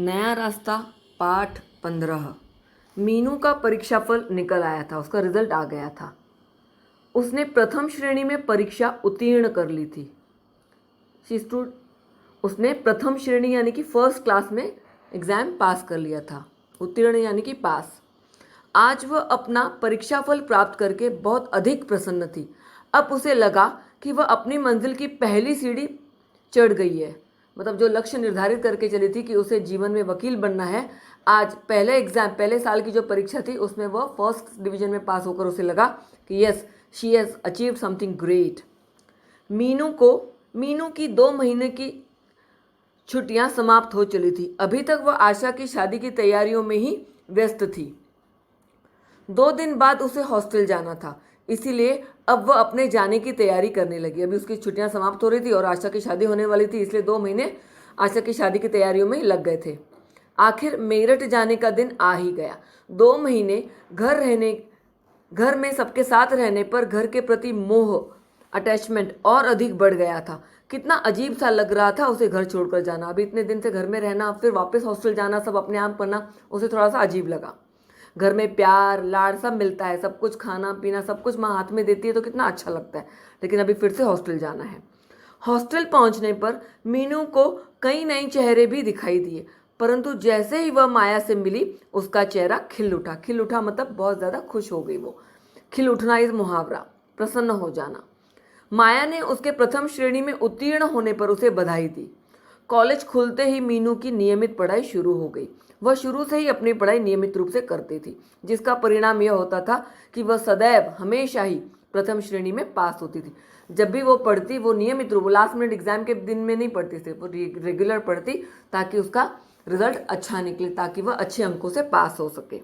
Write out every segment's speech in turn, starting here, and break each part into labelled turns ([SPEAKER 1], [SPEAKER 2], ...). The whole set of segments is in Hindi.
[SPEAKER 1] नया रास्ता पाठ 15। मीनू का परीक्षाफल निकल आया था, उसका रिजल्ट आ गया था। उसने प्रथम श्रेणी में परीक्षा उत्तीर्ण कर ली थी। उसने प्रथम श्रेणी यानी कि फर्स्ट क्लास में एग्ज़ाम पास कर लिया था। उत्तीर्ण यानी कि पास। आज वह अपना परीक्षाफल प्राप्त करके बहुत अधिक प्रसन्न थी। अब उसे लगा कि वह अपनी मंजिल की पहली सीढ़ी चढ़ गई है। मतलब जो लक्ष्य निर्धारित करके चली थी कि उसे जीवन में वकील बनना है, आज पहले साल की जो परीक्षा थी उसमें वह फर्स्ट डिवीजन में पास होकर उसे लगा कि yes, she has achieved something great. Meenu की 2 महीने की छुट्टियां समाप्त हो चली थी। अभी तक वह आशा की शादी की तैयारियों में ही व्यस्त थी। 2 दिन बाद उसे हॉस्टल जाना था, इसीलिए अब वह अपने जाने की तैयारी करने लगी। अभी उसकी छुट्टियां समाप्त हो रही थी और आशा की शादी होने वाली थी, इसलिए 2 महीने आशा की शादी की तैयारियों में लग गए थे। आखिर मेरठ जाने का दिन आ ही गया। 2 महीने घर में सबके साथ रहने पर घर के प्रति मोह, अटैचमेंट और अधिक बढ़ गया था। कितना अजीब सा लग रहा था उसे घर छोड़कर जाना। अभी इतने दिन से घर में रहना, फिर वापस हॉस्टल जाना, सब अपने आप करना, उसे थोड़ा सा अजीब लगा। घर में प्यार लाड़ सब मिलता है, सब कुछ खाना पीना सब कुछ माँ हाथ में देती है तो कितना अच्छा लगता है, लेकिन अभी फिर से हॉस्टल जाना है। हॉस्टल पहुंचने पर मीनू को कई नए चेहरे भी दिखाई दिए, परंतु जैसे ही वह माया से मिली उसका चेहरा खिल उठा। खिल उठा मतलब बहुत ज़्यादा खुश हो गई वो। खिल उठना इस मुहावरा, प्रसन्न हो जाना। माया ने उसके प्रथम श्रेणी में उत्तीर्ण होने पर उसे बधाई दी। कॉलेज खुलते ही मीनू की नियमित पढ़ाई शुरू हो गई। वह शुरू से ही अपनी पढ़ाई नियमित रूप से करती थी, जिसका परिणाम यह होता था कि वह सदैव हमेशा ही प्रथम श्रेणी में पास होती थी। जब भी वो पढ़ती, वो नियमित रूप, लास्ट मिनट एग्जाम के दिन में नहीं पढ़ती थी, वो रेगुलर पढ़ती ताकि उसका रिजल्ट अच्छा निकले, ताकि वह अच्छे अंकों से पास हो सके।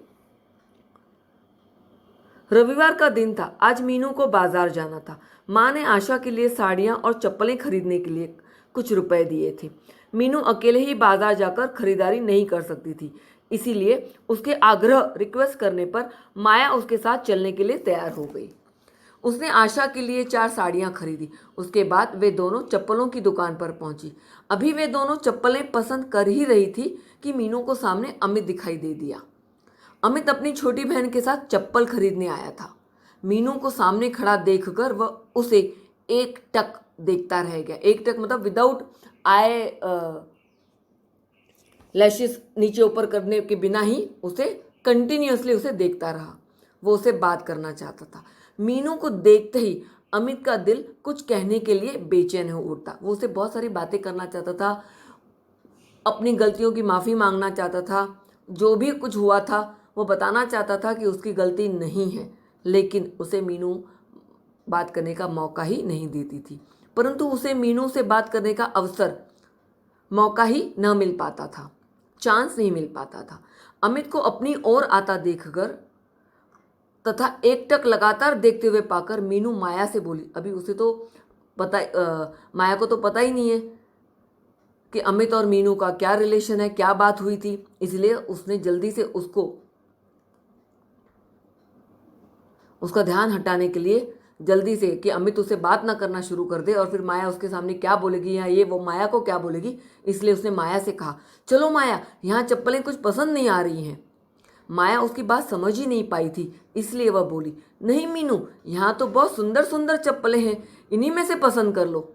[SPEAKER 1] रविवार का दिन था। आज मीनू को बाजार जाना था। माँ ने आशा के लिए साड़ियाँ और चप्पलें खरीदने के लिए कुछ रुपए दिए थे। मीनू अकेले ही बाजार जाकर खरीदारी नहीं कर सकती थी, इसीलिए उसके आग्रह रिक्वेस्ट करने पर माया उसके साथ चलने के लिए तैयार हो गई। उसने आशा के लिए 4 साड़ियाँ खरीदी। उसके बाद वे दोनों चप्पलों की दुकान पर पहुंची। अभी वे दोनों चप्पलें पसंद कर ही रही थी कि मीनू को सामने अमित दिखाई दे दिया। अमित अपनी छोटी बहन के साथ चप्पल खरीदने आया था। मीनू को सामने खड़ा देखकर वह उसे एक टक देखता रह गया। एक टक मतलब विदाउट आई लैशेस नीचे ऊपर करने के बिना ही उसे कंटिन्यूअसली उसे देखता रहा। वो उसे बात करना चाहता था। मीनू को देखते ही अमित का दिल कुछ कहने के लिए बेचैन हो उठता। वो उसे बहुत सारी बातें करना चाहता था, अपनी गलतियों की माफ़ी मांगना चाहता था, जो भी कुछ हुआ था वो बताना चाहता था कि उसकी गलती नहीं है, लेकिन उसे मीनू बात करने का मौका ही नहीं देती थी। परंतु उसे मीनू से बात करने का अवसर, मौका ही न मिल पाता था, चांस नहीं मिल पाता था। अमित को अपनी ओर आता देखकर तथा एकटक लगातार देखते हुए पाकर मीनू माया से बोली। अभी उसे तो माया को तो पता ही नहीं है कि अमित और मीनू का क्या रिलेशन है, क्या बात हुई थी, इसलिए उसने जल्दी से उसका ध्यान हटाने के लिए जल्दी से कि अमित उसे बात ना करना शुरू कर दे और फिर माया उसके सामने क्या बोलेगी या ये वो माया को क्या बोलेगी, इसलिए उसने माया से कहा, चलो माया, यहाँ चप्पलें कुछ पसंद नहीं आ रही हैं। माया उसकी बात समझ ही नहीं पाई थी, इसलिए वह बोली, नहीं मीनू, यहाँ तो बहुत सुंदर सुंदर चप्पलें हैं, इन्हीं में से पसंद कर लो।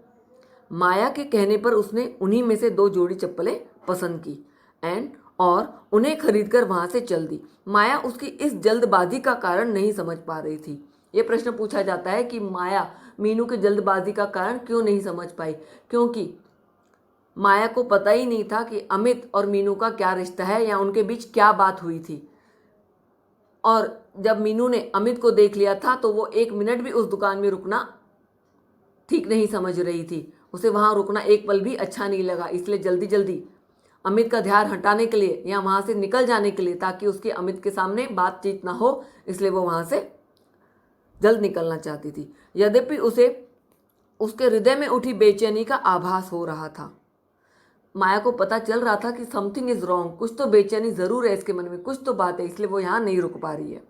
[SPEAKER 1] माया के कहने पर उसने उन्हीं में से 2 जोड़ी चप्पलें पसंद की और उन्हें खरीदकर वहां से चल दी। माया उसकी इस जल्दबाजी का कारण नहीं समझ पा रही थी। ये प्रश्न पूछा जाता है कि माया मीनू की जल्दबाजी का कारण क्यों नहीं समझ पाई, क्योंकि माया को पता ही नहीं था कि अमित और मीनू का क्या रिश्ता है या उनके बीच क्या बात हुई थी। और जब मीनू ने अमित को देख लिया था तो वो 1 मिनट भी उस दुकान में रुकना ठीक नहीं समझ रही थी। उसे वहां रुकना एक पल भी अच्छा नहीं लगा, इसलिए जल्दी जल्दी अमित का ध्यान हटाने के लिए या वहां से निकल जाने के लिए, ताकि उसके अमित के सामने बातचीत ना हो, इसलिए वो वहां से जल्द निकलना चाहती थी। यद्यपि उसे उसके हृदय में उठी बेचैनी का आभास हो रहा था। माया को पता चल रहा था कि समथिंग इज रॉन्ग, कुछ तो बेचैनी जरूर है इसके मन में, कुछ तो बात है, इसलिए वो यहाँ नहीं रुक पा रही है।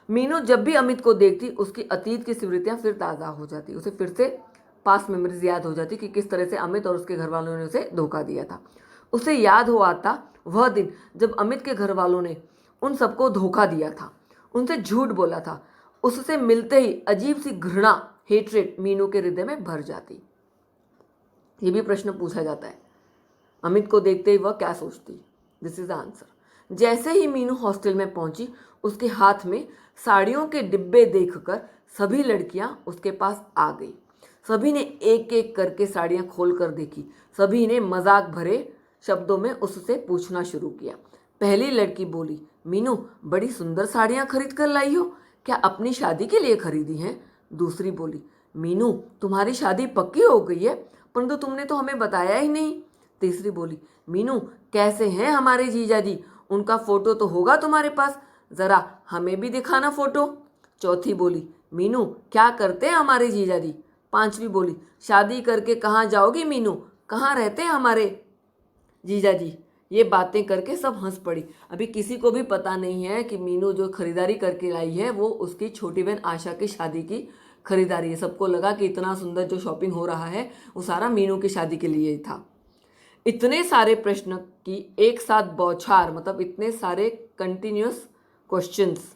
[SPEAKER 1] मीनू जब भी अमित को देखती उसकी अतीत की स्मृतियां फिर ताज़ा हो जाती, उसे फिर से पास्ट मेमोरीज याद हो जाती कि किस तरह से अमित और उसके घर वालों ने उसे धोखा दिया था। उसे याद हो आता वह दिन जब अमित के घर वालों ने उन सबको धोखा दिया था, उनसे झूठ बोला था, उससे मिलते ही अजीब सी घृणा, हेट्रेड मीनू के हृदय में भर जाती। ये भी प्रश्न पूछा जाता है, अमित को देखते ही वह क्या सोचती? This is the answer. जैसे ही मीनू हॉस्टल में पहुंची, उसके हाथ में साड़ियों के डिब्बे देखकर सभी लड़कियां उसके पास आ गई। सभी ने एक एक करके साड़ियां खोल कर देखी। सभी ने मजाक भरे शब्दों में उससे पूछना शुरू किया। पहली लड़की बोली, मीनू बड़ी सुंदर साड़ियां खरीद कर लाई हो, क्या अपनी शादी के लिए खरीदी हैं? दूसरी बोली, मीनू तुम्हारी शादी पक्की हो गई है, परंतु तुमने तो हमें बताया ही नहीं। तीसरी बोली, मीनू कैसे हैं हमारे जीजा जी, उनका फोटो तो होगा तुम्हारे पास, जरा हमें भी दिखाना फोटो। चौथी बोली, मीनू क्या करते हैं हमारे जीजा जी। पांचवी बोली, शादी करके कहाँ जाओगी मीनू, कहाँ रहते हैं हमारे जीजा जी। ये बातें करके सब हंस पड़ी। अभी किसी को भी पता नहीं है कि मीनू जो खरीदारी करके लाई है वो उसकी छोटी बहन आशा की शादी की खरीदारी है। सबको लगा कि इतना सुंदर जो शॉपिंग हो रहा है वो सारा मीनू की शादी के लिए ही था। इतने सारे प्रश्न की एक साथ बौछार, मतलब इतने सारे कंटिन्यूअस क्वेश्चंस,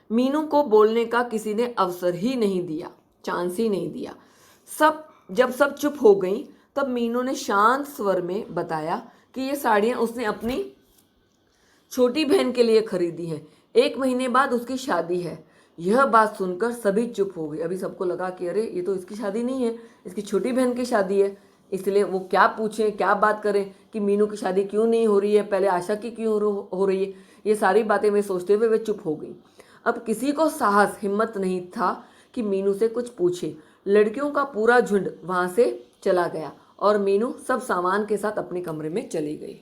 [SPEAKER 1] मीनू को बोलने का किसी ने अवसर ही नहीं दिया, चांस ही नहीं दिया। जब सब चुप हो गई तब मीनू ने शांत स्वर में बताया कि ये साड़ियाँ उसने अपनी छोटी बहन के लिए खरीदी हैं। 1 महीने बाद उसकी शादी है। यह बात सुनकर सभी चुप हो गए। अभी सबको लगा कि अरे ये तो इसकी शादी नहीं है, इसकी छोटी बहन की शादी है। इसलिए वो क्या पूछें, क्या बात करें कि मीनू की शादी क्यों नहीं हो रही है, पहले आशा की क्यों हो रही है। ये सारी बातें वे सोचते हुए वे चुप हो गई। अब किसी को साहस, हिम्मत नहीं था कि मीनू से कुछ पूछे। लड़कियों का पूरा झुंड वहाँ से चला गया और मीनू सब सामान के साथ अपने कमरे में चली गई।